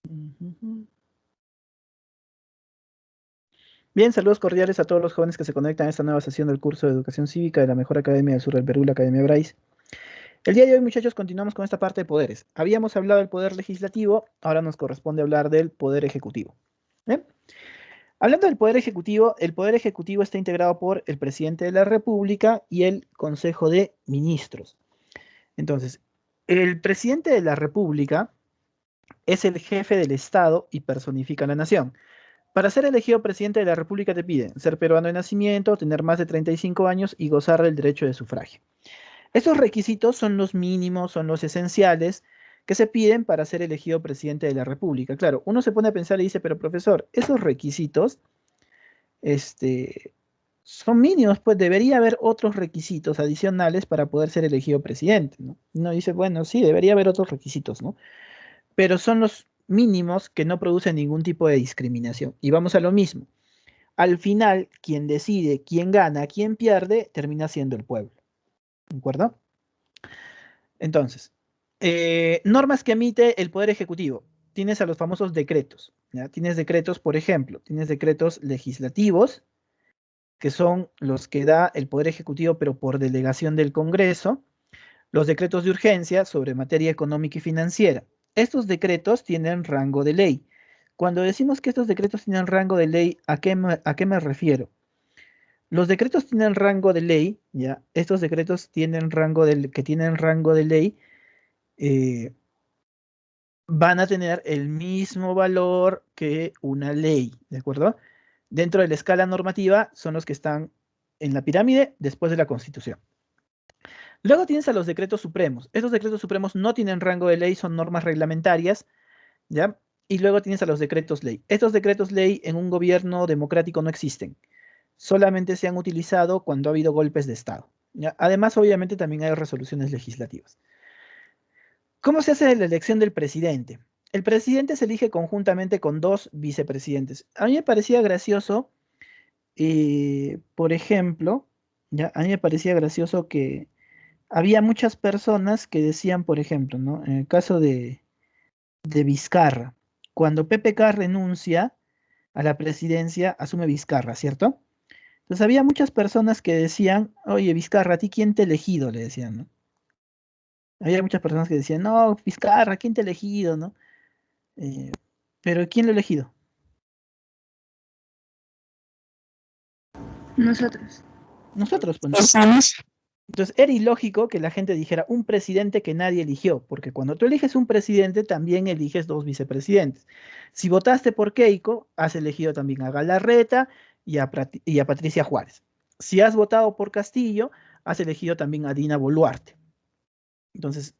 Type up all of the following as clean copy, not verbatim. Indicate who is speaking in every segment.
Speaker 1: Ujú. Bien, saludos cordiales a todos los jóvenes que se conectan a esta nueva sesión del curso de Educación Cívica de la Mejor Academia del Sur del Perú, la Academia Bryce. El día de hoy, muchachos, continuamos con esta parte de poderes. Habíamos hablado del poder legislativo, ahora nos corresponde hablar del poder ejecutivo. ¿Bien? Hablando del poder ejecutivo, el poder ejecutivo está integrado por el presidente de la República y el Consejo de Ministros. Entonces, el presidente de la República es el jefe del Estado y personifica a la nación. Para ser elegido presidente de la República te piden ser peruano de nacimiento, tener más de 35 años y gozar del derecho de sufragio. Estos requisitos son los mínimos, son los esenciales que se piden para ser elegido presidente de la República. Claro, uno se pone a pensar y dice, pero profesor, esos requisitos, este, son mínimos, pues debería haber otros requisitos adicionales para poder ser elegido presidente, ¿no? Uno dice, bueno, sí, debería haber otros requisitos, ¿no? Pero son los mínimos que no producen ningún tipo de discriminación. Y vamos a lo mismo. Al final, quien decide quién gana, quién pierde, termina siendo el pueblo. ¿De acuerdo? Entonces, normas que emite el Poder Ejecutivo. Tienes a los famosos decretos. ¿Ya? Tienes decretos, por ejemplo, tienes decretos legislativos, que son los que da el Poder Ejecutivo, pero por delegación del Congreso. Los decretos de urgencia sobre materia económica y financiera. Estos decretos tienen rango de ley. Cuando decimos que estos decretos tienen rango de ley, a qué me refiero? Los decretos tienen rango de ley, ¿ya? Estos decretos que tienen rango de ley eh, van a tener el mismo valor que una ley, ¿de acuerdo? Dentro de la escala normativa son los que están en la pirámide después de la Constitución. Luego tienes a los decretos supremos. Estos decretos supremos no tienen rango de ley, son normas reglamentarias, ¿ya? Y luego tienes a los decretos ley. Estos decretos ley en un gobierno democrático no existen. Solamente se han utilizado cuando ha habido golpes de Estado. ¿Ya? Además, obviamente, también hay resoluciones legislativas. ¿Cómo se hace la elección del presidente? El presidente se elige conjuntamente con dos vicepresidentes. A mí me parecía gracioso, por ejemplo, ¿ya? A mí me parecía gracioso que había muchas personas que decían, por ejemplo, ¿no? En el caso de Vizcarra, cuando PPK renuncia a la presidencia, asume Vizcarra, ¿cierto? Entonces había muchas personas que decían, oye, Vizcarra, ¿a ti quién te ha elegido? Le decían, ¿no? Había muchas personas que decían, no, Vizcarra, ¿quién te ha elegido? ¿No? Eh, pero ¿quién lo ha elegido?
Speaker 2: Nosotros.
Speaker 1: Nosotros, pues, ¿no?
Speaker 2: Estamos.
Speaker 1: Entonces era ilógico que la gente dijera un presidente que nadie eligió, porque cuando tú eliges un presidente, también eliges dos vicepresidentes. Si votaste por Keiko, has elegido también a Galarreta y a Patricia Juárez. Si has votado por Castillo, has elegido también a Dina Boluarte. Entonces,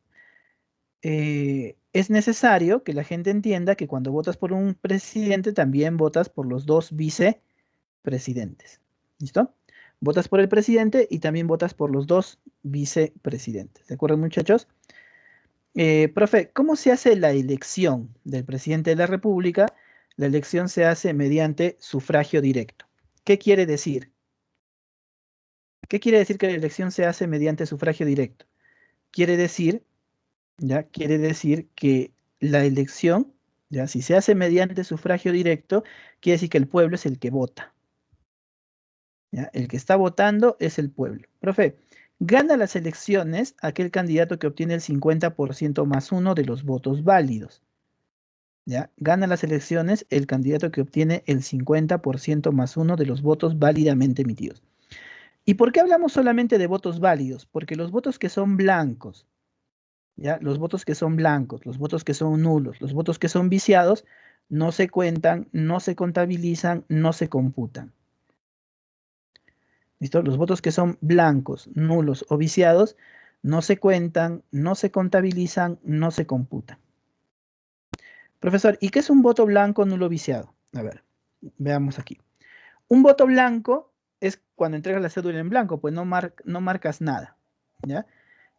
Speaker 1: es necesario que la gente entienda que cuando votas por un presidente, también votas por los dos vicepresidentes. ¿Listo? Votas por el presidente y también votas por los dos vicepresidentes. ¿De acuerdo, muchachos? Profe, ¿cómo se hace la elección del presidente de la República? La elección se hace mediante sufragio directo. ¿Qué quiere decir? ¿Qué quiere decir que la elección se hace mediante sufragio directo? Quiere decir, ¿ya? Quiere decir que la elección, ¿ya? Si se hace mediante sufragio directo, quiere decir que el pueblo es el que vota. ¿Ya? El que está votando es el pueblo. Profe, gana las elecciones aquel candidato que obtiene el 50% más uno de los votos válidos. ¿Ya? Gana las elecciones el candidato que obtiene el 50% más uno de los votos válidamente emitidos. ¿Y por qué hablamos solamente de votos válidos? Porque los votos que son blancos, ¿ya? Los votos que son blancos, los votos que son nulos, los votos que son viciados, no se cuentan, no se contabilizan, no se computan. ¿Listo? Los votos que son blancos, nulos o viciados no se cuentan, no se contabilizan, no se computan. Profesor, ¿y qué es un voto blanco, nulo, viciado? A ver, veamos aquí. Un voto blanco es cuando entregas la cédula en blanco, pues no marcas nada. ¿Ya?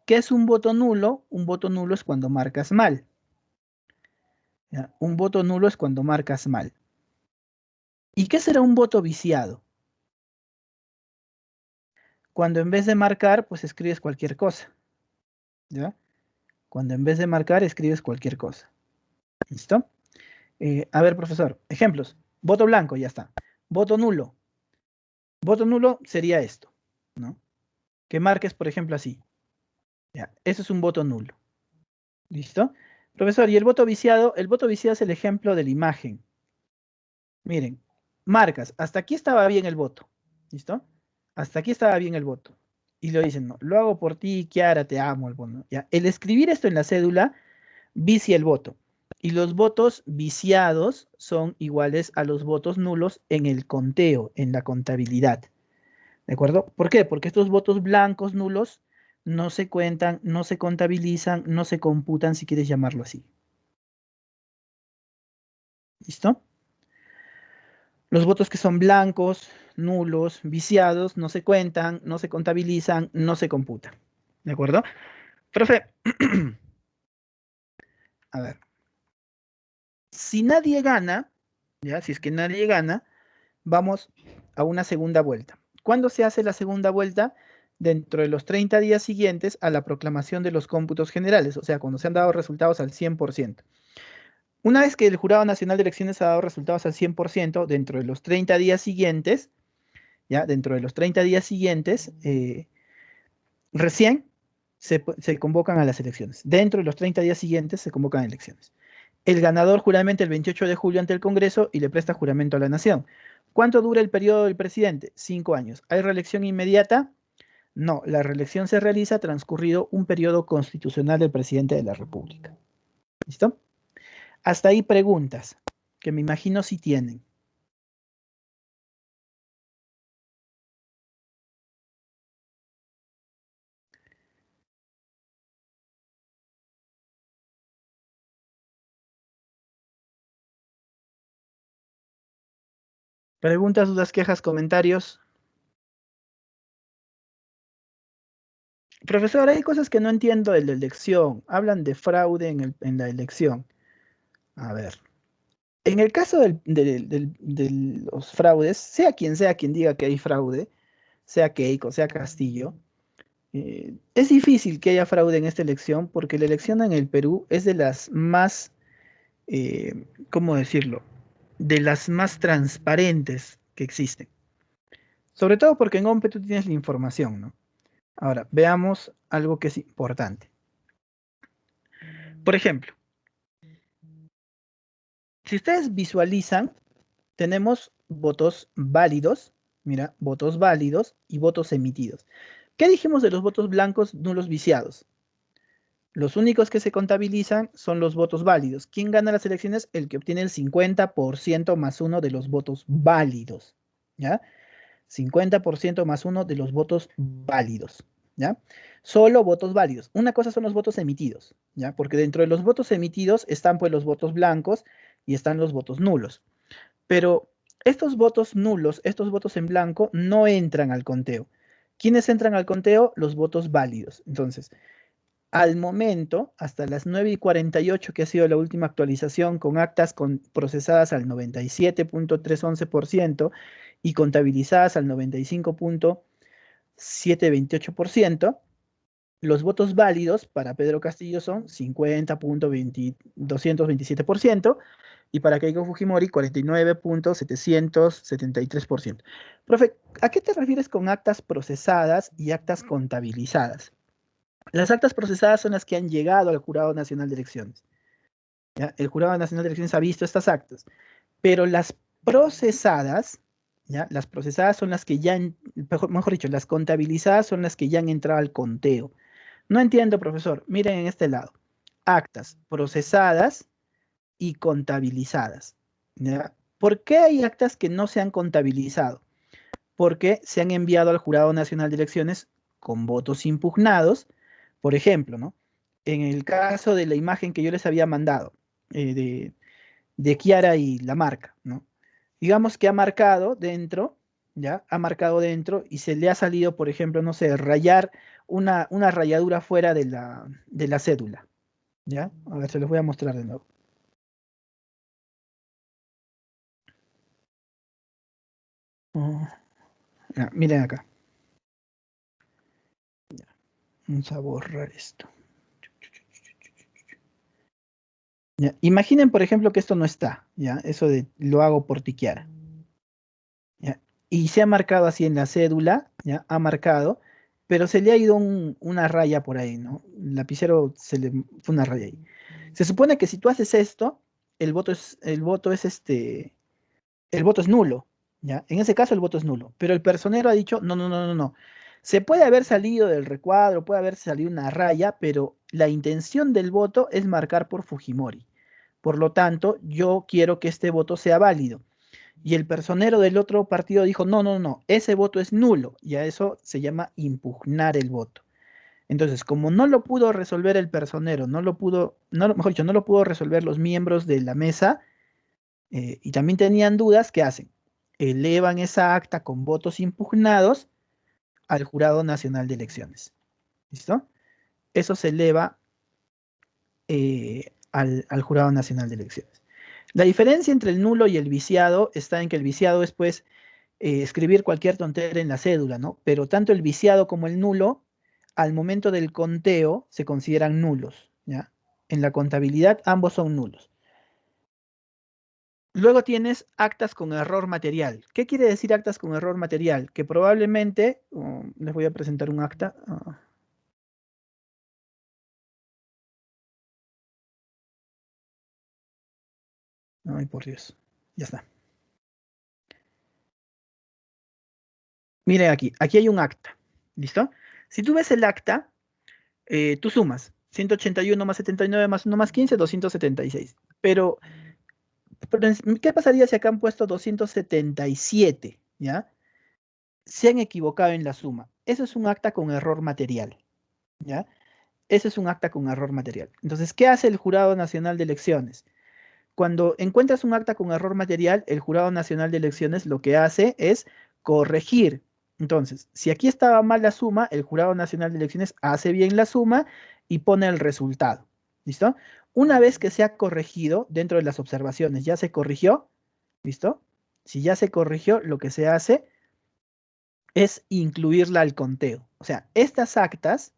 Speaker 1: ¿Qué es un voto nulo? Un voto nulo es cuando marcas mal. ¿Ya? Un voto nulo es cuando marcas mal. ¿Y qué será un voto viciado? Cuando en vez de marcar, pues escribes cualquier cosa. ¿Ya? Cuando en vez de marcar, escribes cualquier cosa. ¿Listo? A ver, profesor, ejemplos. Voto blanco, ya está. Voto nulo. Voto nulo sería esto, ¿no? Que marques, por ejemplo, así. Ya, eso es un voto nulo. ¿Listo? Profesor, ¿y el voto viciado? El voto viciado es el ejemplo de la imagen. Miren, marcas, hasta aquí estaba bien el voto. ¿Listo? Hasta aquí estaba bien el voto. Y lo dicen, no, lo hago por ti, Kiara, te amo, el bono. Ya, el escribir esto en la cédula vicia el voto. Y los votos viciados son iguales a los votos nulos en el conteo, en la contabilidad. ¿De acuerdo? ¿Por qué? Porque estos votos blancos nulos no se cuentan, no se contabilizan, no se computan, si quieres llamarlo así. ¿Listo? Los votos que son blancos, nulos, viciados, no se cuentan, no se contabilizan, no se computan. ¿De acuerdo? Profe, a ver, si nadie gana, ya, si es que nadie gana, vamos a una segunda vuelta. ¿Cuándo se hace la segunda vuelta? Dentro de los 30 días siguientes a la proclamación de los cómputos generales, o sea, cuando se han dado resultados al 100%. Una vez que el Jurado Nacional de Elecciones ha dado resultados al 100%, dentro de los 30 días siguientes, ya, dentro de los 30 días siguientes, recién se convocan a las elecciones. Dentro de los 30 días siguientes se convocan a elecciones. El ganador juramenta el 28 de julio ante el Congreso y le presta juramento a la nación. ¿Cuánto dura el periodo del presidente? 5 años. ¿Hay reelección inmediata? No, la reelección se realiza transcurrido un periodo constitucional del presidente de la República. ¿Listo? Hasta ahí preguntas, que me imagino si tienen. Preguntas, dudas, quejas, comentarios. Profesor, hay cosas que no entiendo de la elección. Hablan de fraude en la elección. A ver. En el caso de los fraudes, sea quien diga que hay fraude, sea Keiko, sea Castillo, es difícil que haya fraude en esta elección porque la elección en el Perú es de las más, ¿cómo decirlo? De las más transparentes que existen. Sobre todo porque en OMPE tú tienes la información, ¿no? Ahora, veamos algo que es importante. Por ejemplo, si ustedes visualizan, tenemos votos válidos, mira, votos válidos y votos emitidos. ¿Qué dijimos de los votos blancos nulos viciados? Los únicos que se contabilizan son los votos válidos. ¿Quién gana las elecciones? El que obtiene el 50% más uno de los votos válidos, ¿ya? 50% más uno de los votos válidos, ¿ya? Solo votos válidos. Una cosa son los votos emitidos, ¿ya? Porque dentro de los votos emitidos están pues los votos blancos y están los votos nulos. Pero estos votos nulos, estos votos en blanco, no entran al conteo. ¿Quiénes entran al conteo? Los votos válidos. Entonces, al momento, hasta las 9:48, que ha sido la última actualización, con actas procesadas al 97.311% y contabilizadas al 95.728%, los votos válidos para Pedro Castillo son 50.227% y para Keiko Fujimori 49.773%. Profe, ¿a qué te refieres con actas procesadas y actas contabilizadas? Las actas procesadas son las que han llegado al Jurado Nacional de Elecciones. ¿Ya? El Jurado Nacional de Elecciones ha visto estas actas, pero las procesadas, ¿ya? Las procesadas son las que ya, mejor dicho, las contabilizadas son las que ya han entrado al conteo. No entiendo, profesor. Miren en este lado. Actas procesadas y contabilizadas. ¿Ya? ¿Por qué hay actas que no se han contabilizado? Porque se han enviado al Jurado Nacional de Elecciones con votos impugnados. Por ejemplo, ¿no? En el caso de la imagen que yo les había mandado, de Kiara y la marca, ¿no? Digamos que ha marcado dentro, ¿ya? Ha marcado dentro y se le ha salido, por ejemplo, no sé, rayar una rayadura fuera de la cédula, ¿ya? A ver, se los voy a mostrar de nuevo. Oh, ya, miren acá. Vamos a borrar esto. Ya, imaginen, por ejemplo, que esto no está, ¿ya? Eso de lo hago por tiquear, ¿ya? Y se ha marcado así en la cédula, ¿ya? Ha marcado, pero se le ha ido una raya por ahí, ¿no? El lapicero se le fue una raya ahí. Se supone que si tú haces esto, el voto es nulo, ¿ya? En ese caso el voto es nulo, pero el personero ha dicho, no, no, no, no, no. Se puede haber salido del recuadro, puede haber salido una raya, pero la intención del voto es marcar por Fujimori. Por lo tanto, yo quiero que este voto sea válido. Y el personero del otro partido dijo, no, no, no, ese voto es nulo. Y a eso se llama impugnar el voto. Entonces, como no lo pudo resolver el personero, no lo pudo, no, mejor dicho, no lo pudo resolver los miembros de la mesa, y también tenían dudas, ¿qué hacen? Elevan esa acta con votos impugnados al Jurado Nacional de Elecciones. ¿Listo? Eso se eleva al Jurado Nacional de Elecciones. La diferencia entre el nulo y el viciado está en que el viciado es, pues, escribir cualquier tontera en la cédula, ¿no? Pero tanto el viciado como el nulo, al momento del conteo, se consideran nulos, ¿ya? En la contabilidad, ambos son nulos. Luego tienes actas con error material. ¿Qué quiere decir actas con error material? Que probablemente, les voy a presentar un acta. Ay, por Dios. Ya está. Miren aquí, aquí hay un acta. ¿Listo? Si tú ves el acta, tú sumas 181 más 79 más 1 más 15, 276. Pero ¿qué pasaría si acá han puesto 277? ¿Ya? Se han equivocado en la suma. Eso es un acta con error material. ¿Ya? Eso es un acta con error material. Entonces, ¿qué hace el Jurado Nacional de Elecciones? Cuando encuentras un acta con error material, el Jurado Nacional de Elecciones lo que hace es corregir. Entonces, si aquí estaba mal la suma, el Jurado Nacional de Elecciones hace bien la suma y pone el resultado. ¿Listo? Una vez que se ha corregido dentro de las observaciones, ya se corrigió, ¿listo? Si ya se corrigió, lo que se hace es incluirla al conteo. O sea, estas actas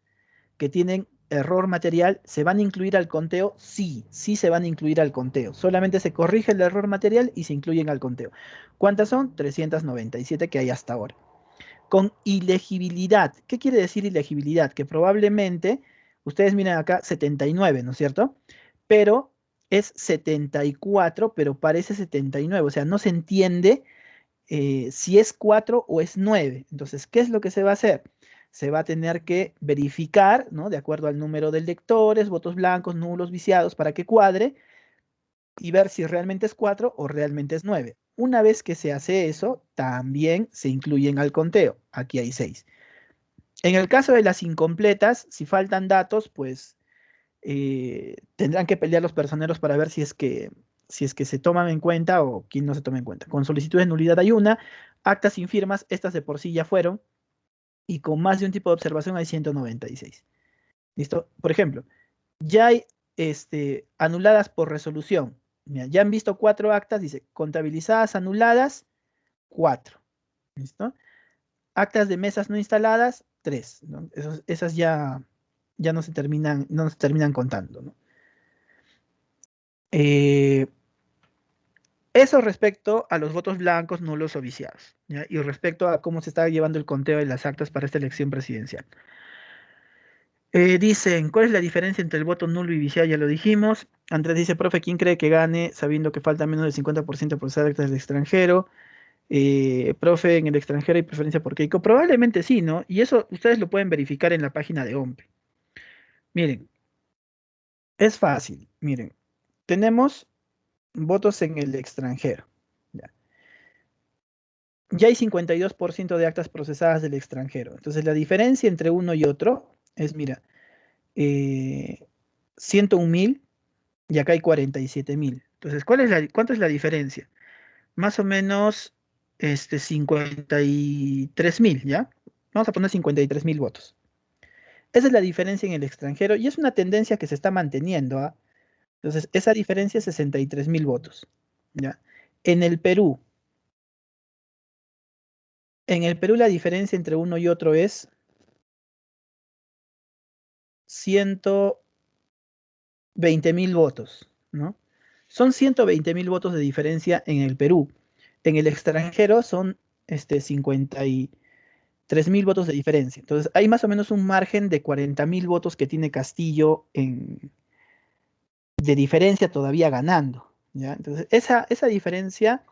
Speaker 1: que tienen error material, ¿se van a incluir al conteo? Sí, sí se van a incluir al conteo. Solamente se corrige el error material y se incluyen al conteo. ¿Cuántas son? 397 que hay hasta ahora. Con ilegibilidad. ¿Qué quiere decir ilegibilidad? Que probablemente, ustedes miren acá, 79, ¿no es cierto? Pero es 74, pero parece 79. O sea, no se entiende si es 4 o es 9. Entonces, ¿qué es lo que se va a hacer? Se va a tener que verificar, ¿no? De acuerdo al número de electores, votos blancos, nulos, viciados, para que cuadre y ver si realmente es 4 o realmente es 9. Una vez que se hace eso, también se incluyen al conteo. Aquí hay 6. En el caso de las incompletas, si faltan datos, pues tendrán que pelear los personeros para ver si es que se toman en cuenta o quién no se toma en cuenta. Con solicitud de nulidad hay una, actas sin firmas, estas de por sí ya fueron, y con más de un tipo de observación hay 196. ¿Listo? Por ejemplo, ya hay anuladas por resolución. Mira, ya han visto 4 actas, dice, contabilizadas, anuladas, 4. ¿Listo? Actas de mesas no instaladas, 3. ¿No? Esas ya no se terminan contando, ¿no? Eh, Eso respecto a los votos blancos, nulos o viciados, ¿ya? Y respecto a cómo se está llevando el conteo de las actas para esta elección presidencial. Dicen, ¿cuál es la diferencia entre el voto nulo y viciado? Ya lo dijimos. Andrés dice, profe, ¿quién cree que gane sabiendo que falta menos del 50% por procesar actas del extranjero? Profe, en el extranjero hay preferencia por Keiko. Probablemente sí, ¿no? Y eso ustedes lo pueden verificar en la página de OMPE. Miren, es fácil. Miren, tenemos votos en el extranjero. ¿Ya? Ya hay 52% de actas procesadas del extranjero. Entonces la diferencia entre uno y otro es, mira, eh, 101.000 y acá hay 47.000. Entonces, ¿cuánto es la diferencia? Más o menos 53.000, ¿ya? Vamos a poner 53.000 votos. Esa es la diferencia en el extranjero y es una tendencia que se está manteniendo, ¿ah? Entonces, esa diferencia es 63.000 votos, ¿ya? En el Perú, en el Perú la diferencia entre uno y otro es 120.000 votos, ¿no? Son 120.000 votos de diferencia en el Perú. En el extranjero son 53.000 votos de diferencia. Entonces, hay más o menos un margen de 40.000 votos que tiene Castillo de diferencia todavía ganando. ¿Ya? Entonces, esa diferencia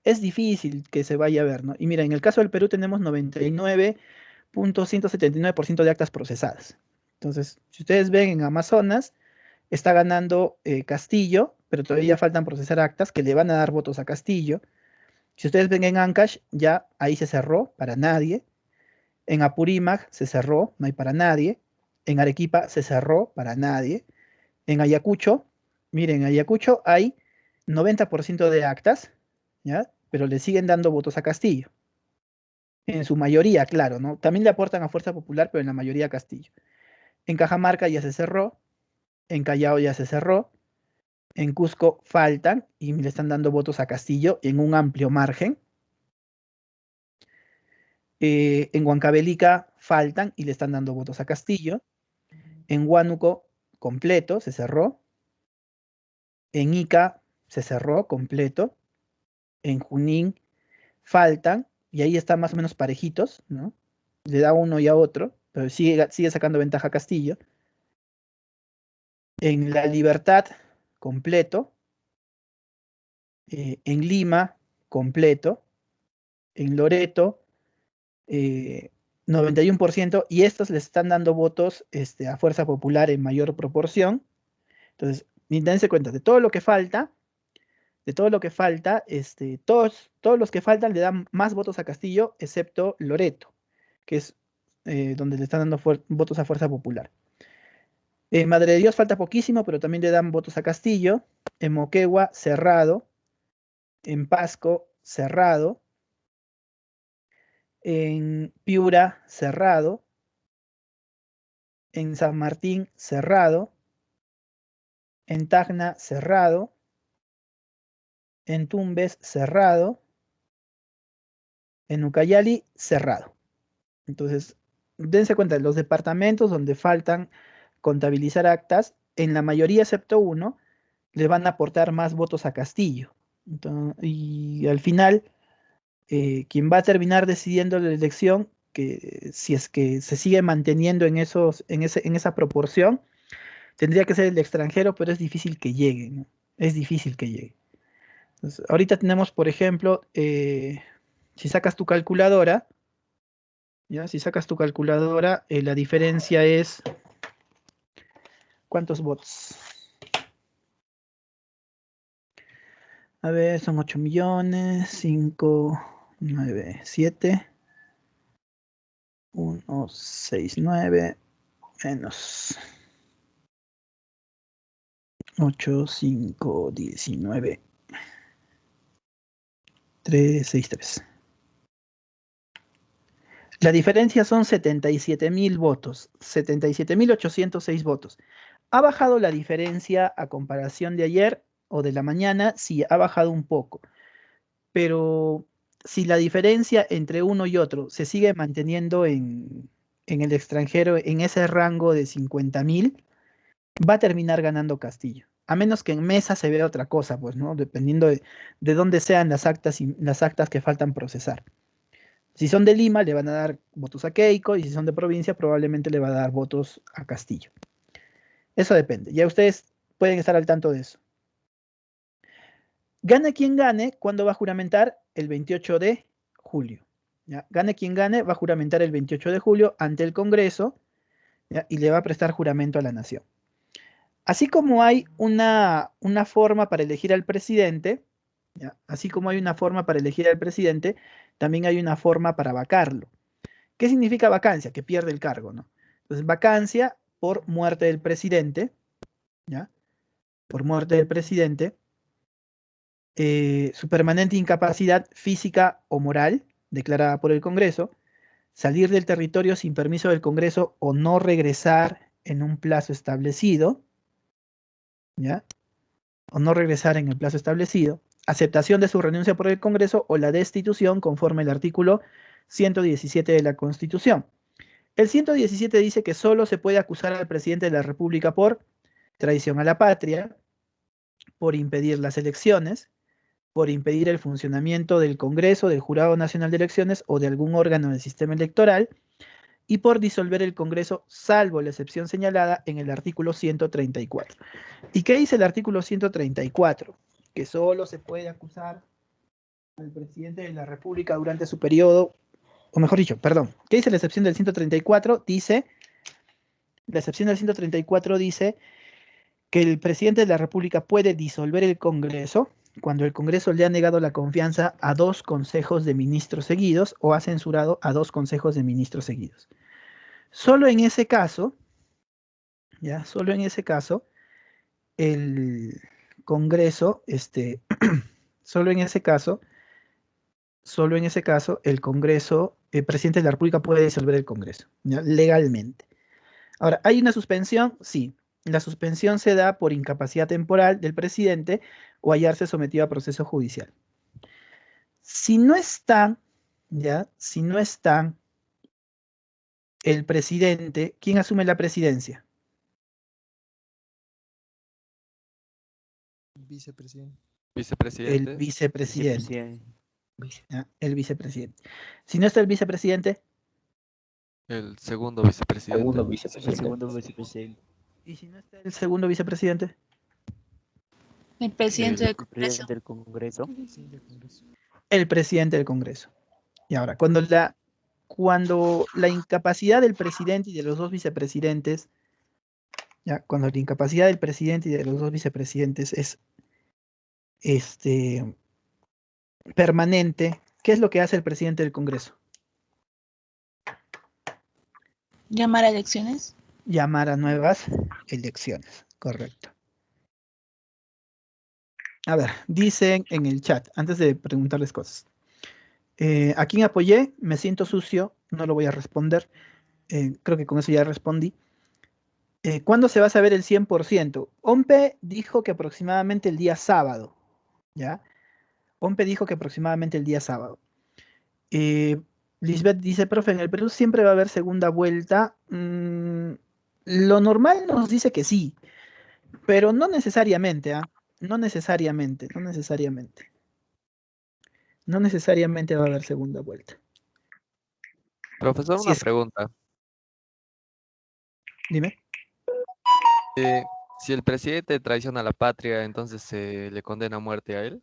Speaker 1: es difícil que se vaya a ver, ¿no? Y mira, en el caso del Perú tenemos 99.179% de actas procesadas. Entonces, si ustedes ven en Amazonas, está ganando Castillo, pero todavía faltan procesar actas que le van a dar votos a Castillo. Si ustedes ven en Ancash, ya ahí se cerró para nadie. En Apurímac se cerró, no hay para nadie. En Arequipa se cerró para nadie. En Ayacucho, miren, en Ayacucho hay 90% de actas, ¿ya? Pero le siguen dando votos a Castillo. En su mayoría, claro, ¿no? También le aportan a Fuerza Popular, pero en la mayoría a Castillo. En Cajamarca ya se cerró, en Callao ya se cerró, en Cusco faltan y le están dando votos a Castillo en un amplio margen. En Huancavelica faltan y le están dando votos a Castillo. En Huánuco completo se cerró. En Ica se cerró completo. En Junín faltan y ahí están más o menos parejitos, ¿no? Le da uno y a otro, pero sigue sacando ventaja a Castillo. En La Libertad completo. En Lima completo. En Loreto 91%, y estos le están dando votos a Fuerza Popular en mayor proporción. Entonces, dense cuenta de todo lo que falta, todos los que faltan le dan más votos a Castillo, excepto Loreto, que es donde le están dando votos a Fuerza Popular. En Madre de Dios falta poquísimo, pero también le dan votos a Castillo. En Moquegua, cerrado. En Pasco, cerrado. En Piura, cerrado. En San Martín, cerrado. En Tacna, cerrado. En Tumbes, cerrado. En Ucayali, cerrado. Entonces, dense cuenta, los departamentos donde faltan contabilizar actas, en la mayoría excepto uno, le van a aportar más votos a Castillo. Y al final, quien va a terminar decidiendo la elección, que si es que se sigue manteniendo en esa proporción, tendría que ser el extranjero, pero es difícil que llegue, ¿no? Es difícil que llegue. Entonces, ahorita tenemos, por ejemplo, si sacas tu calculadora, ¿ya? Si sacas tu calculadora, la diferencia es, ¿cuántos votos? A ver, son 8 millones, 5, 9, 7, 1, 6, 9, menos 8, 5, 19, 3, 6, 3. La diferencia son 77.000 votos, 77.806 votos. ¿Ha bajado la diferencia a comparación de ayer o de la mañana? Sí, ha bajado un poco. Pero si la diferencia entre uno y otro se sigue manteniendo en el extranjero, en ese rango de 50.000, va a terminar ganando Castillo. A menos que en mesa se vea otra cosa, pues, ¿no? Dependiendo de dónde sean las actas que faltan procesar. Si son de Lima, le van a dar votos a Keiko, y si son de provincia, probablemente le va a dar votos a Castillo. Eso depende. Ya ustedes pueden estar al tanto de eso. Gane quien gane, ¿cuándo va a juramentar? El 28 de julio. ¿Ya? Gane quien gane, va a juramentar el 28 de julio ante el Congreso, ¿ya? Y le va a prestar juramento a la nación. Así como hay una forma para elegir al presidente, ¿ya? Así como hay una forma para elegir al presidente, también hay una forma para vacarlo. ¿Qué significa vacancia? Que pierde el cargo, ¿no? Entonces, vacancia por muerte del presidente, ¿ya? Por muerte del presidente, su permanente incapacidad física o moral, declarada por el Congreso, salir del territorio sin permiso del Congreso o no regresar en un plazo establecido, ¿ya? O no regresar en el plazo establecido, aceptación de su renuncia por el Congreso o la destitución conforme al artículo 117 de la Constitución. El 117 dice que solo se puede acusar al presidente de la República por traición a la patria, por impedir las elecciones, por impedir el funcionamiento del Congreso, del Jurado Nacional de Elecciones o de algún órgano del sistema electoral, y por disolver el Congreso, salvo la excepción señalada en el artículo 134. ¿Y qué dice el artículo 134? Que solo se puede acusar al presidente de la República durante su periodo, o mejor dicho, perdón, ¿qué dice la excepción del 134? La excepción del 134 dice que el presidente de la República puede disolver el Congreso cuando el Congreso le ha negado la confianza a 2 consejos de ministros seguidos o ha censurado a 2 consejos de ministros seguidos. Solo en ese caso, ya, solo en ese caso, el Congreso, solo en ese caso, el Congreso, el presidente de la República puede disolver el Congreso, ¿ya? Legalmente. Ahora, ¿hay una suspensión? Sí. La suspensión se da por incapacidad temporal del presidente o hallarse sometido a proceso judicial. Si no está, ¿ya? Si no está el presidente, ¿quién asume la presidencia?
Speaker 2: Vicepresidente.
Speaker 1: El
Speaker 3: Vicepresidente.
Speaker 1: vicepresidente. ¿Ya? El vicepresidente. Si no está el vicepresidente,
Speaker 3: El segundo vicepresidente.
Speaker 4: El segundo vicepresidente.
Speaker 1: y si no está el segundo vicepresidente,
Speaker 5: El presidente
Speaker 3: El
Speaker 5: del Congreso.
Speaker 4: Presidente del Congreso.
Speaker 2: Sí, del Congreso.
Speaker 1: el presidente del Congreso. Y ahora, cuando la incapacidad del presidente y de los 2 vicepresidentes, ya, cuando la incapacidad del presidente y de los 2 vicepresidentes es permanente, ¿qué es lo que hace el presidente del Congreso?
Speaker 5: Llamar a elecciones.
Speaker 1: Llamar a nuevas elecciones, correcto. A ver, dicen en el chat, antes de preguntarles cosas. ¿A quién apoyé? Me siento sucio, no lo voy a responder. Creo que con eso ya respondí. ¿Cuándo se va a saber el 100%? Ompe dijo que aproximadamente el día sábado, ¿ya? Ompe dijo que aproximadamente el día sábado. Lisbeth dice, profe, en el Perú siempre va a haber segunda vuelta. Lo normal nos dice que sí, pero no necesariamente, ¿ah? No necesariamente, no necesariamente. No necesariamente va a haber segunda vuelta.
Speaker 3: Profesor,
Speaker 1: Si
Speaker 3: una
Speaker 1: es,
Speaker 3: pregunta.
Speaker 1: dime.
Speaker 3: Si el presidente traiciona a la patria, entonces se le condena a muerte a él.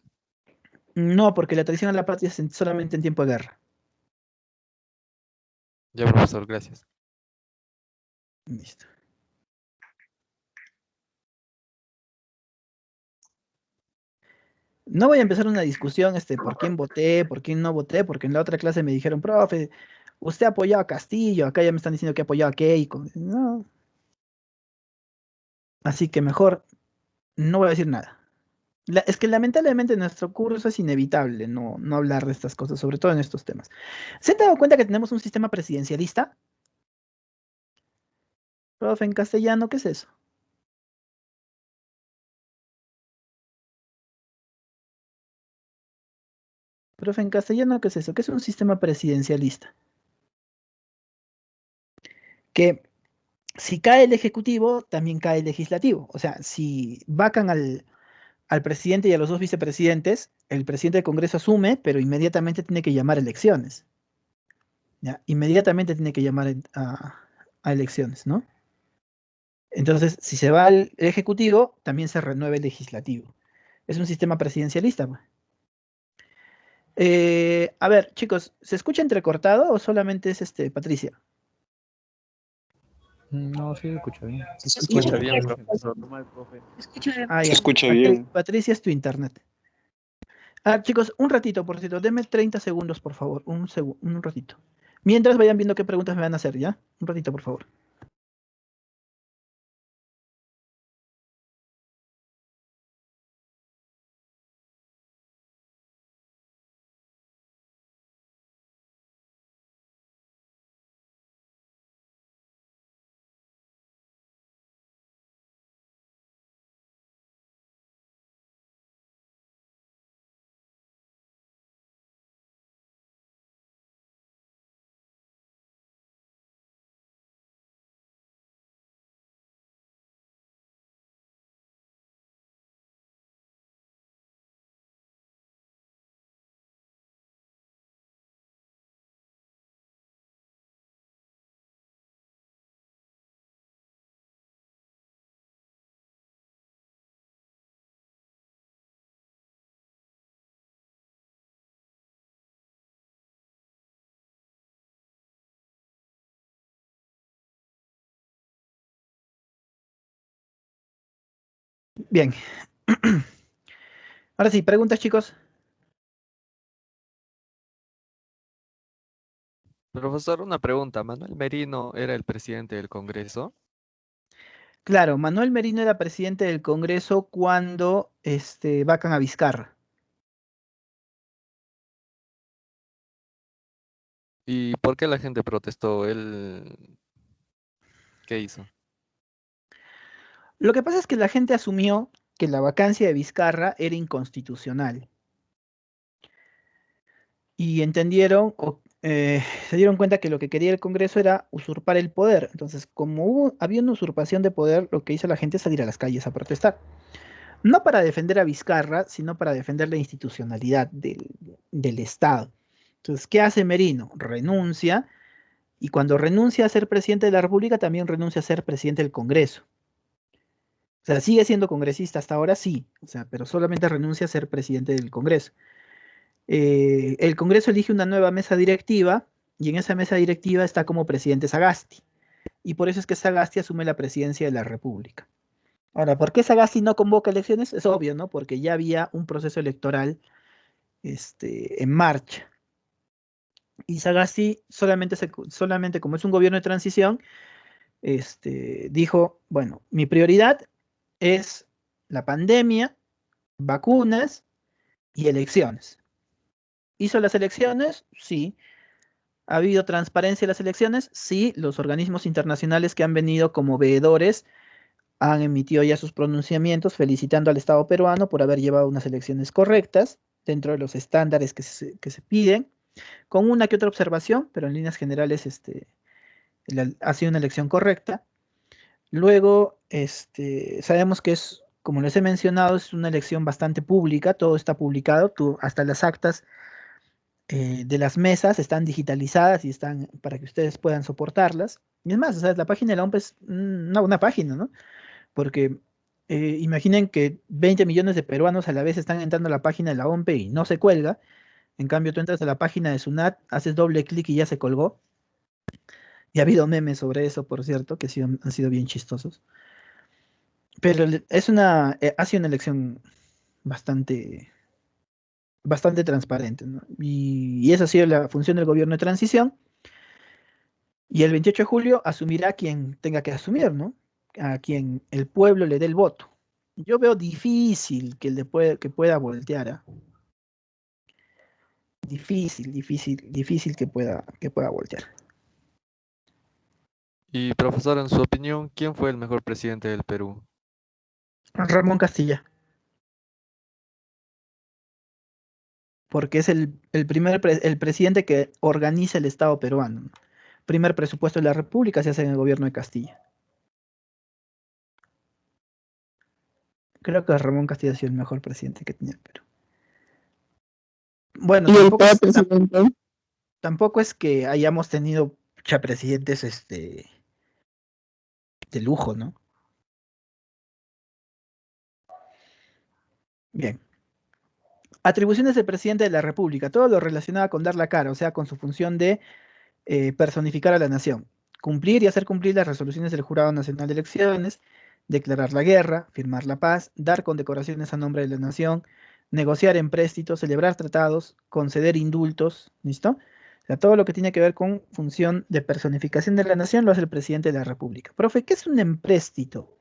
Speaker 1: No, porque la traición a la patria es solamente en tiempo de guerra.
Speaker 3: Ya, profesor, gracias.
Speaker 1: Listo. No voy a empezar una discusión por quién voté, por quién no voté, porque en la otra clase me dijeron, profe, usted apoyaba a Castillo, acá ya me están diciendo que apoyaba a Keiko. No. Así que mejor no voy a decir nada. Es que lamentablemente en nuestro curso es inevitable no hablar de estas cosas, sobre todo en estos temas. ¿Se han dado cuenta que tenemos un sistema presidencialista? Profe, en castellano, ¿qué es eso? Profe, en castellano, ¿qué es eso? ¿Qué es un sistema presidencialista? Que si cae el ejecutivo, también cae el legislativo. O sea, si vacan al presidente y a los 2 vicepresidentes, el presidente del Congreso asume, pero inmediatamente tiene que llamar a elecciones. ¿Ya? Inmediatamente tiene que llamar a elecciones, ¿no? Entonces, si se va al ejecutivo, también se renueva el legislativo. Es un sistema presidencialista, pues. A ver, chicos, ¿se escucha entrecortado o solamente es Patricia?
Speaker 4: No, sí, escucho bien.
Speaker 5: Se
Speaker 3: Escucha
Speaker 5: escucha
Speaker 3: bien,
Speaker 5: bien.
Speaker 3: profesor.
Speaker 4: Normal, profe.
Speaker 5: Se escucha bien.
Speaker 1: Ah,
Speaker 6: Se
Speaker 1: ya.
Speaker 6: escucha bien.
Speaker 1: Patricia, es tu internet. Chicos, un ratito, por cierto, denme 30 segundos, por favor. Un ratito. Mientras vayan viendo qué preguntas me van a hacer, ¿ya? Un ratito, por favor. Bien. Ahora sí, preguntas, chicos.
Speaker 3: Profesor, una pregunta. ¿Manuel Merino era el presidente del Congreso?
Speaker 1: Claro, Manuel Merino era presidente del Congreso cuando vacan a Vizcarra.
Speaker 3: ¿Y por qué la gente protestó? ¿Él qué hizo?
Speaker 1: Lo que pasa es que la gente asumió que la vacancia de Vizcarra era inconstitucional y entendieron se dieron cuenta que lo que quería el Congreso era usurpar el poder. Entonces, como había una usurpación de poder, lo que hizo la gente es salir a las calles a protestar. No para defender a Vizcarra, sino para defender la institucionalidad del Estado. Entonces, ¿qué hace Merino? Renuncia, y cuando renuncia a ser presidente de la República, también renuncia a ser presidente del Congreso. O sea, sigue siendo congresista hasta ahora, sí, o sea, pero solamente renuncia a ser presidente del Congreso. El Congreso elige una nueva mesa directiva, y en esa mesa directiva está como presidente Sagasti. Y por eso es que Sagasti asume la presidencia de la República. Ahora, ¿por qué Sagasti no convoca elecciones? Es obvio, ¿no? Porque ya había un proceso electoral en marcha. Y Sagasti solamente como es un gobierno de transición, dijo, bueno, mi prioridad es la pandemia, vacunas y elecciones. ¿Hizo las elecciones? Sí. ¿Ha habido transparencia en las elecciones? Sí. Los organismos internacionales que han venido como veedores han emitido ya sus pronunciamientos felicitando al Estado peruano por haber llevado unas elecciones correctas dentro de los estándares que se piden, con una que otra observación, pero en líneas generales ha sido una elección correcta. Luego, sabemos que es, como les he mencionado, es una elección bastante pública, todo está publicado, hasta las actas de las mesas están digitalizadas y están para que ustedes puedan soportarlas. Y es más, o sea, la página de la OMP es una página, ¿no? Porque imaginen que 20 millones de peruanos a la vez están entrando a la página de la OMP y no se cuelga. En cambio, tú entras a la página de SUNAT, haces doble clic y ya se colgó. Y ha habido memes sobre eso, por cierto, que han sido bien chistosos. Pero ha sido una elección bastante, bastante transparente, ¿no? Y esa ha sido la función del gobierno de transición. Y el 28 de julio asumirá quien tenga que asumir, ¿no? A quien el pueblo le dé el voto. Yo veo difícil que pueda voltear, ¿ah? Difícil, difícil, difícil que pueda voltear.
Speaker 3: Y profesor, en su opinión, ¿quién fue el mejor presidente del Perú?
Speaker 1: Ramón Castilla, porque es el presidente que organiza el Estado peruano, ¿no? Primer presupuesto de la República se hace en el gobierno de Castilla. Creo que Ramón Castilla ha sido el mejor presidente que tenía el Perú. Bueno,
Speaker 2: Y el peor presidente.
Speaker 1: tampoco es que hayamos tenido ya presidentes de lujo, ¿no? Bien. Atribuciones del presidente de la República, todo lo relacionado con dar la cara, o sea, con su función de personificar a la nación. Cumplir y hacer cumplir las resoluciones del Jurado Nacional de Elecciones, declarar la guerra, firmar la paz, dar condecoraciones a nombre de la nación, negociar empréstitos, celebrar tratados, conceder indultos, ¿listo? O sea, todo lo que tiene que ver con función de personificación de la nación lo hace el presidente de la República. Profe, ¿qué es un empréstito?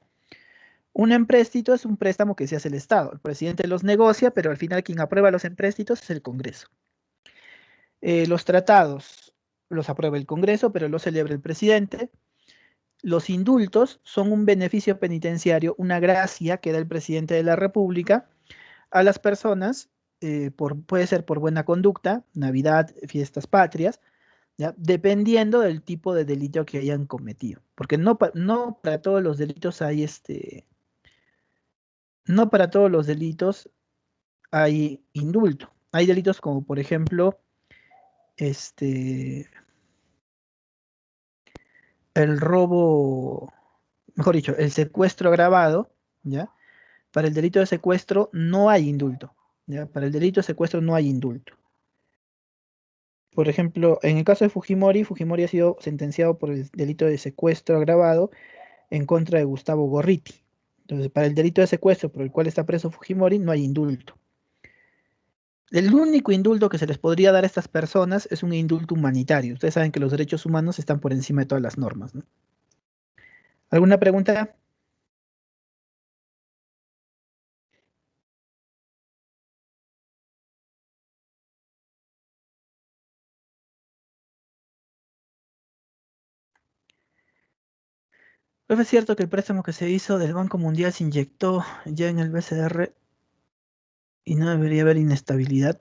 Speaker 1: Un empréstito es un préstamo que se hace el Estado. El presidente los negocia, pero al final quien aprueba los empréstitos es el Congreso. Los tratados los aprueba el Congreso, pero los celebra el presidente. Los indultos son un beneficio penitenciario, una gracia que da el presidente de la República a las personas, puede ser por buena conducta, Navidad, fiestas patrias, ¿ya? Dependiendo del tipo de delito que hayan cometido. Porque no para todos los delitos no para todos los delitos hay indulto. Hay delitos como, por ejemplo, el robo, mejor dicho, el secuestro agravado, ¿ya? Para el delito de secuestro no hay indulto, ¿ya? Para el delito de secuestro no hay indulto. Por ejemplo, en el caso de Fujimori, Fujimori ha sido sentenciado por el delito de secuestro agravado en contra de Gustavo Gorriti. Entonces, para el delito de secuestro por el cual está preso Fujimori, no hay indulto. El único indulto que se les podría dar a estas personas es un indulto humanitario. Ustedes saben que los derechos humanos están por encima de todas las normas, ¿no? ¿Alguna pregunta? ¿Es cierto que el préstamo que se hizo del Banco Mundial se inyectó ya en el BCR y no debería haber inestabilidad?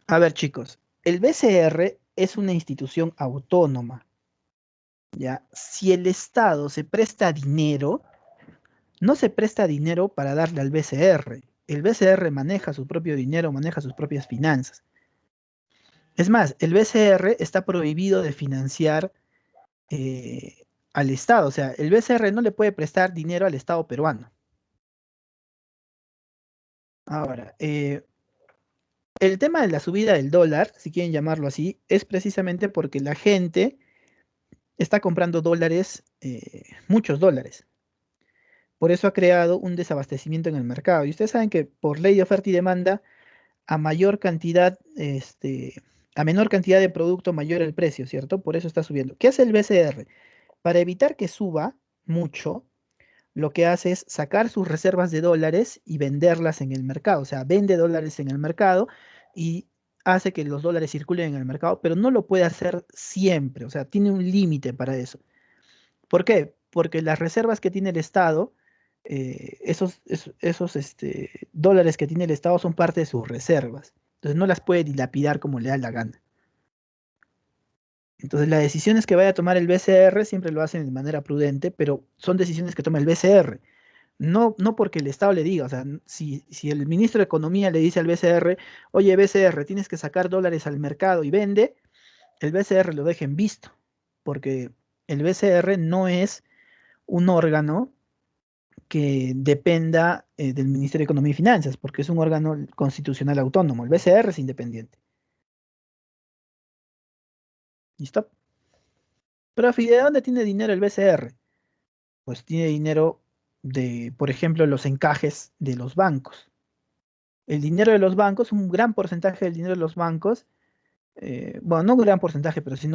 Speaker 1: A ver, chicos, el BCR es una institución autónoma, ¿ya? Si el Estado se presta dinero, no se presta dinero para darle al BCR. El BCR maneja su propio dinero, maneja sus propias finanzas. Es más, el BCR está prohibido de financiar al Estado. O sea, el BCR no le puede prestar dinero al Estado peruano. Ahora, el tema de la subida del dólar, si quieren llamarlo así, es precisamente porque la gente está comprando dólares, muchos dólares. Por eso ha creado un desabastecimiento en el mercado. Y ustedes saben que por ley de oferta y demanda, a mayor cantidad, a menor cantidad de producto, mayor el precio, ¿cierto? Por eso está subiendo. ¿Qué hace el BCR? Para evitar que suba mucho, lo que hace es sacar sus reservas de dólares y venderlas en el mercado. O sea, vende dólares en el mercado y hace que los dólares circulen en el mercado, pero no lo puede hacer siempre. O sea, tiene un límite para eso. ¿Por qué? Porque las reservas que tiene el Estado, esos dólares que tiene el Estado son parte de sus reservas. Entonces no las puede dilapidar como le da la gana. Entonces las decisiones que vaya a tomar el BCR siempre lo hacen de manera prudente, pero son decisiones que toma el BCR. No, no porque el Estado le diga, o sea, si el ministro de Economía le dice al BCR, oye BCR, tienes que sacar dólares al mercado y vende, el BCR lo deja en visto, porque el BCR no es un órgano que dependa del Ministerio de Economía y Finanzas, porque es un órgano constitucional autónomo. El BCR es independiente. ¿Listo? Profe, ¿y de dónde tiene dinero el BCR? Pues tiene dinero de, por ejemplo, los encajes de los bancos. El dinero de los bancos, un gran porcentaje del dinero de los bancos, bueno, no un gran porcentaje, pero sí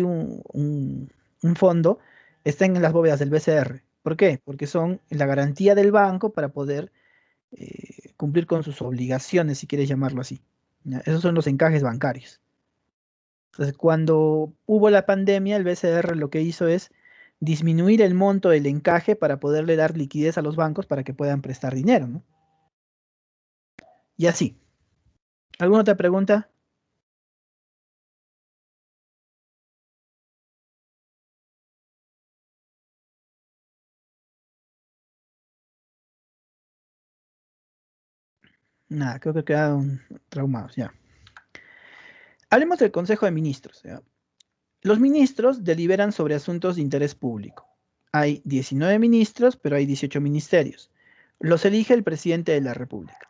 Speaker 1: un fondo, está en las bóvedas del BCR. ¿Por qué? Porque son la garantía del banco para poder cumplir con sus obligaciones, si quieres llamarlo así. ¿Ya? Esos son los encajes bancarios. Entonces, cuando hubo la pandemia, el BCR lo que hizo es disminuir el monto del encaje para poderle dar liquidez a los bancos para que puedan prestar dinero, ¿no? Y así. ¿Alguna otra pregunta? Nada, creo que quedaron traumados ya. Hablemos del Consejo de Ministros. ¿Ya? Los ministros deliberan sobre asuntos de interés público. Hay 19 ministros, pero hay 18 ministerios. Los elige el presidente de la República.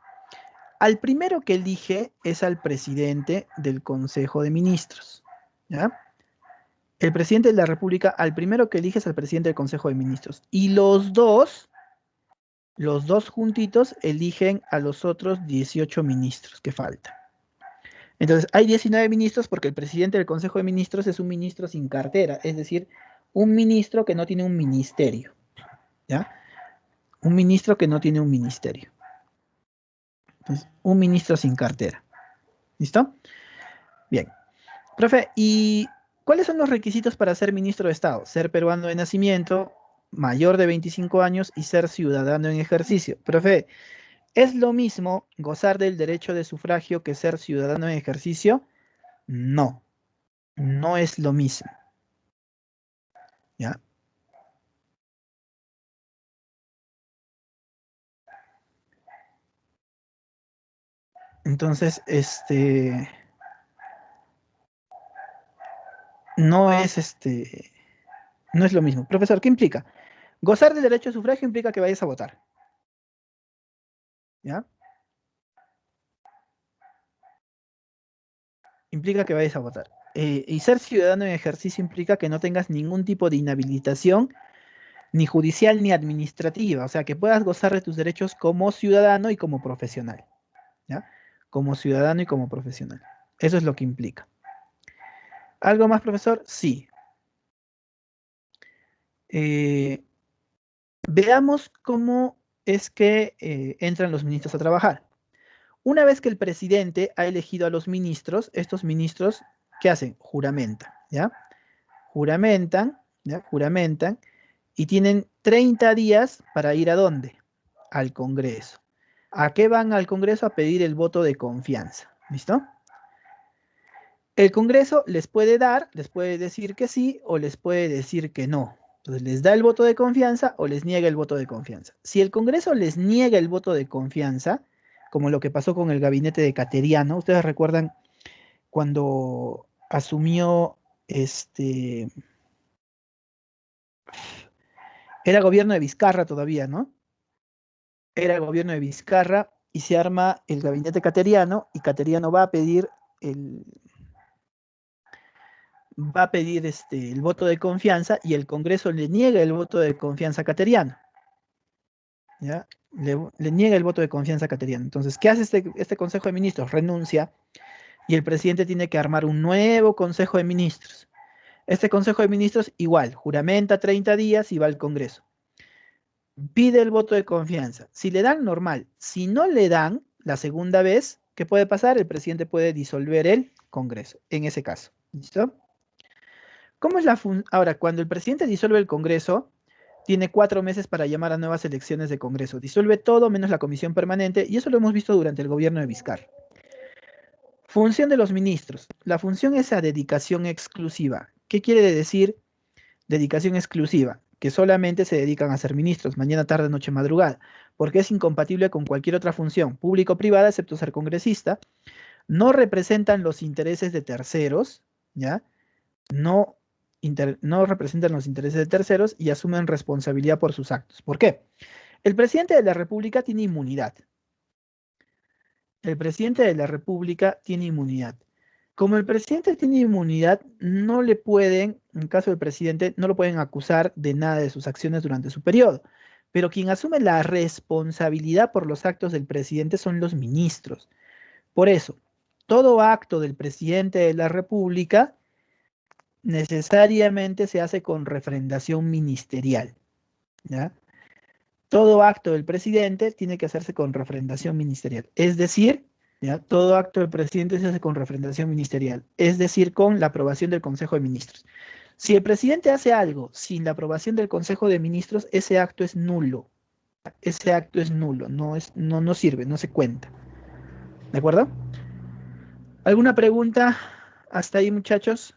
Speaker 1: Al primero que elige es al presidente del Consejo de Ministros. ¿Ya? El presidente de la República, al primero que elige es al presidente del Consejo de Ministros. Y los dos juntitos eligen a los otros 18 ministros que faltan. Entonces, hay 19 ministros porque el presidente del Consejo de Ministros es un ministro sin cartera, es decir, un ministro que no tiene un ministerio. ¿Ya? Un ministro que no tiene un ministerio. Entonces, un ministro sin cartera. ¿Listo? Bien. Profe, ¿y cuáles son los requisitos para ser ministro de Estado? Ser peruano de nacimiento, mayor de 25 años y ser ciudadano en ejercicio. Profe, ¿es lo mismo gozar del derecho de sufragio que ser ciudadano en ejercicio? No, no es lo mismo. ¿Ya? Entonces, no es no es lo mismo. Profesor, ¿qué implica? Gozar del derecho de sufragio implica que vayas a votar. ¿Ya? Implica que vayas a votar. Y ser ciudadano en ejercicio implica que no tengas ningún tipo de inhabilitación ni judicial ni administrativa, o sea, que puedas gozar de tus derechos como ciudadano y como profesional, ¿ya? Como ciudadano y como profesional. Eso es lo que implica. ¿Algo más, profesor? Sí. Veamos cómo es que entran los ministros a trabajar. Una vez que el presidente ha elegido a los ministros, estos ministros, ¿qué hacen? Juramentan, ¿ya? Juramentan, ¿ya? Juramentan y tienen 30 días para ir ¿a dónde? Al Congreso. ¿A qué van al Congreso? A pedir el voto de confianza. ¿Listo? El Congreso les puede dar, les puede decir que sí o les puede decir que no. Entonces les da el voto de confianza o les niega el voto de confianza. Si el Congreso les niega el voto de confianza, como lo que pasó con el gabinete de Cateriano, ustedes recuerdan cuando asumió era gobierno de Vizcarra todavía, ¿no? Era el gobierno de Vizcarra y se arma el gabinete Cateriano y Cateriano va a pedir el voto de confianza y el Congreso le niega el voto de confianza a Cateriano. ¿Ya? Le niega el voto de confianza a Cateriano. Entonces, ¿qué hace este Consejo de Ministros? Renuncia y el presidente tiene que armar un nuevo Consejo de Ministros. Este Consejo de Ministros igual, juramenta 30 días y va al Congreso. Pide el voto de confianza. Si le dan, normal. Si no le dan, la segunda vez, ¿qué puede pasar? El presidente puede disolver el Congreso, en ese caso. ¿Listo? ¿Cómo es la función? Ahora, cuando el presidente disuelve el Congreso, tiene 4 meses para llamar a nuevas elecciones de Congreso. Disuelve todo menos la comisión permanente y eso lo hemos visto durante el gobierno de Vizcarra. Función de los ministros. La función es a dedicación exclusiva. ¿Qué quiere decir dedicación exclusiva? Que solamente se dedican a ser ministros, mañana, tarde, noche, madrugada, porque es incompatible con cualquier otra función, pública o privada, excepto ser congresista. No representan los intereses de terceros, ¿ya? No representan los intereses de terceros y asumen responsabilidad por sus actos. ¿Por qué? El presidente de la República tiene inmunidad. El presidente de la República tiene inmunidad. Como el presidente tiene inmunidad, no le pueden, en caso del presidente, no lo pueden acusar de nada de sus acciones durante su periodo. Pero quien asume la responsabilidad por los actos del presidente son los ministros. Por eso, todo acto del presidente de la República necesariamente se hace con refrendación ministerial, ¿ya? Todo acto del presidente tiene que hacerse con refrendación ministerial. Es decir, ¿ya? Todo acto del presidente se hace con refrendación ministerial. Es decir, con la aprobación del Consejo de Ministros. Si el presidente hace algo sin la aprobación del Consejo de Ministros, ese acto es nulo. Ese acto es nulo, no sirve, no se cuenta. ¿De acuerdo? ¿Alguna pregunta hasta ahí, muchachos?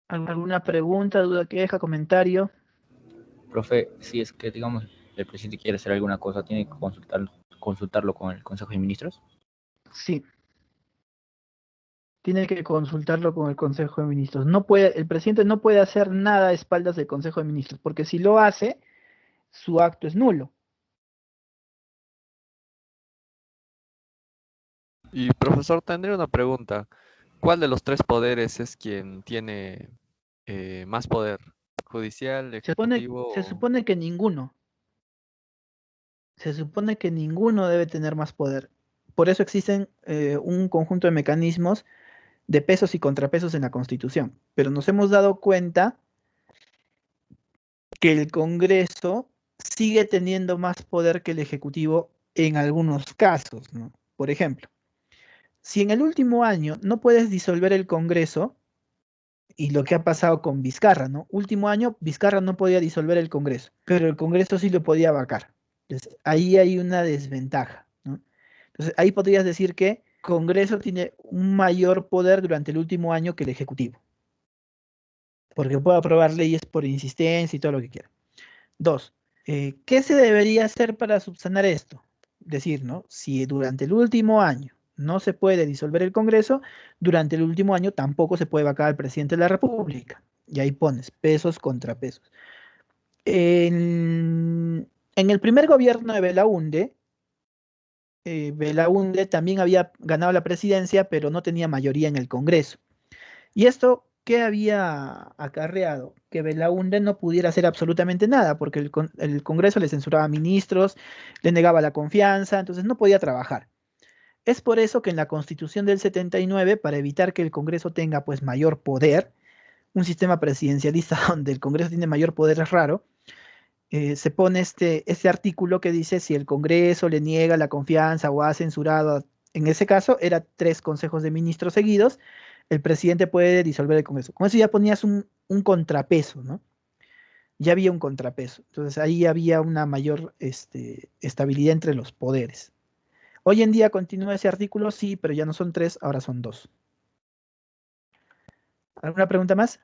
Speaker 1: ¿Alguna pregunta, duda, queja, comentario?
Speaker 4: Profe, si es que, digamos, el presidente quiere hacer alguna cosa, tiene que consultarlo con el Consejo de Ministros.
Speaker 1: Sí. Tiene que consultarlo con el Consejo de Ministros. No puede, el presidente no puede hacer nada a espaldas del Consejo de Ministros, porque si lo hace, su acto es nulo.
Speaker 3: Y profesor, tendría una pregunta. ¿Cuál de los tres poderes es quien tiene más poder? ¿Judicial, ejecutivo
Speaker 1: Se
Speaker 3: o...?
Speaker 1: supone que ninguno. Se supone que ninguno debe tener más poder. Por eso existen un conjunto de mecanismos de pesos y contrapesos en la Constitución. Pero nos hemos dado cuenta que el Congreso sigue teniendo más poder que el Ejecutivo en algunos casos, ¿no? Por ejemplo, si en el último año no puedes disolver el Congreso, y lo que ha pasado con Vizcarra, ¿no? Último año, Vizcarra no podía disolver el Congreso, pero el Congreso sí lo podía vacar. Entonces, ahí hay una desventaja, ¿no? Entonces, ahí podrías decir que Congreso tiene un mayor poder durante el último año que el Ejecutivo, porque puede aprobar leyes por insistencia y todo lo que quiera. Dos, ¿qué se debería hacer para subsanar esto? Decir, ¿no? Si durante el último año no se puede disolver el Congreso, durante el último año tampoco se puede vacar al presidente de la República. Y ahí pones pesos contra pesos. En En el primer gobierno de Belaúnde, Belaúnde también había ganado la presidencia, pero no tenía mayoría en el Congreso. ¿Y esto qué había acarreado? Que Belaúnde no pudiera hacer absolutamente nada, porque el Congreso le censuraba a ministros, le negaba la confianza, entonces no podía trabajar. Es por eso que en la Constitución del 79, para evitar que el Congreso tenga pues mayor poder, un sistema presidencialista donde el Congreso tiene mayor poder es raro, se pone este artículo que dice si el Congreso le niega la confianza o ha censurado, en ese caso era 3 consejos de ministros seguidos, el presidente puede disolver el Congreso. Con eso ya ponías un contrapeso, ¿no? Ya había un contrapeso. Entonces ahí había una mayor estabilidad entre los poderes. Hoy en día continúa ese artículo, sí, pero ya no son 3, ahora son 2. ¿Alguna pregunta más?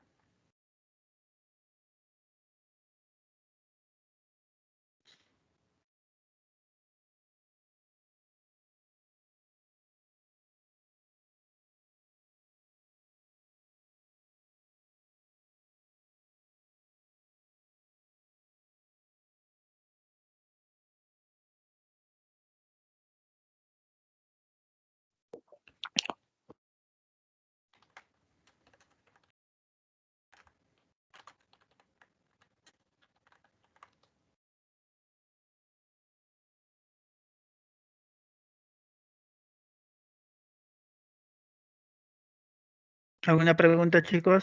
Speaker 1: ¿Alguna pregunta, chicos?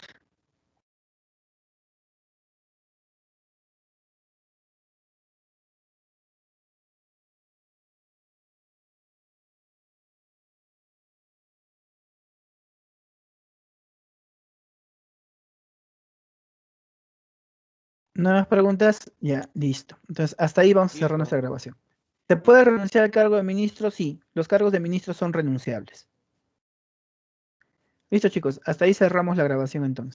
Speaker 1: ¿No más preguntas? Ya, listo. Entonces, hasta ahí vamos a cerrar nuestra grabación. ¿Se puede renunciar al cargo de ministro? Sí, los cargos de ministro son renunciables. Listo, chicos, hasta ahí cerramos la grabación entonces.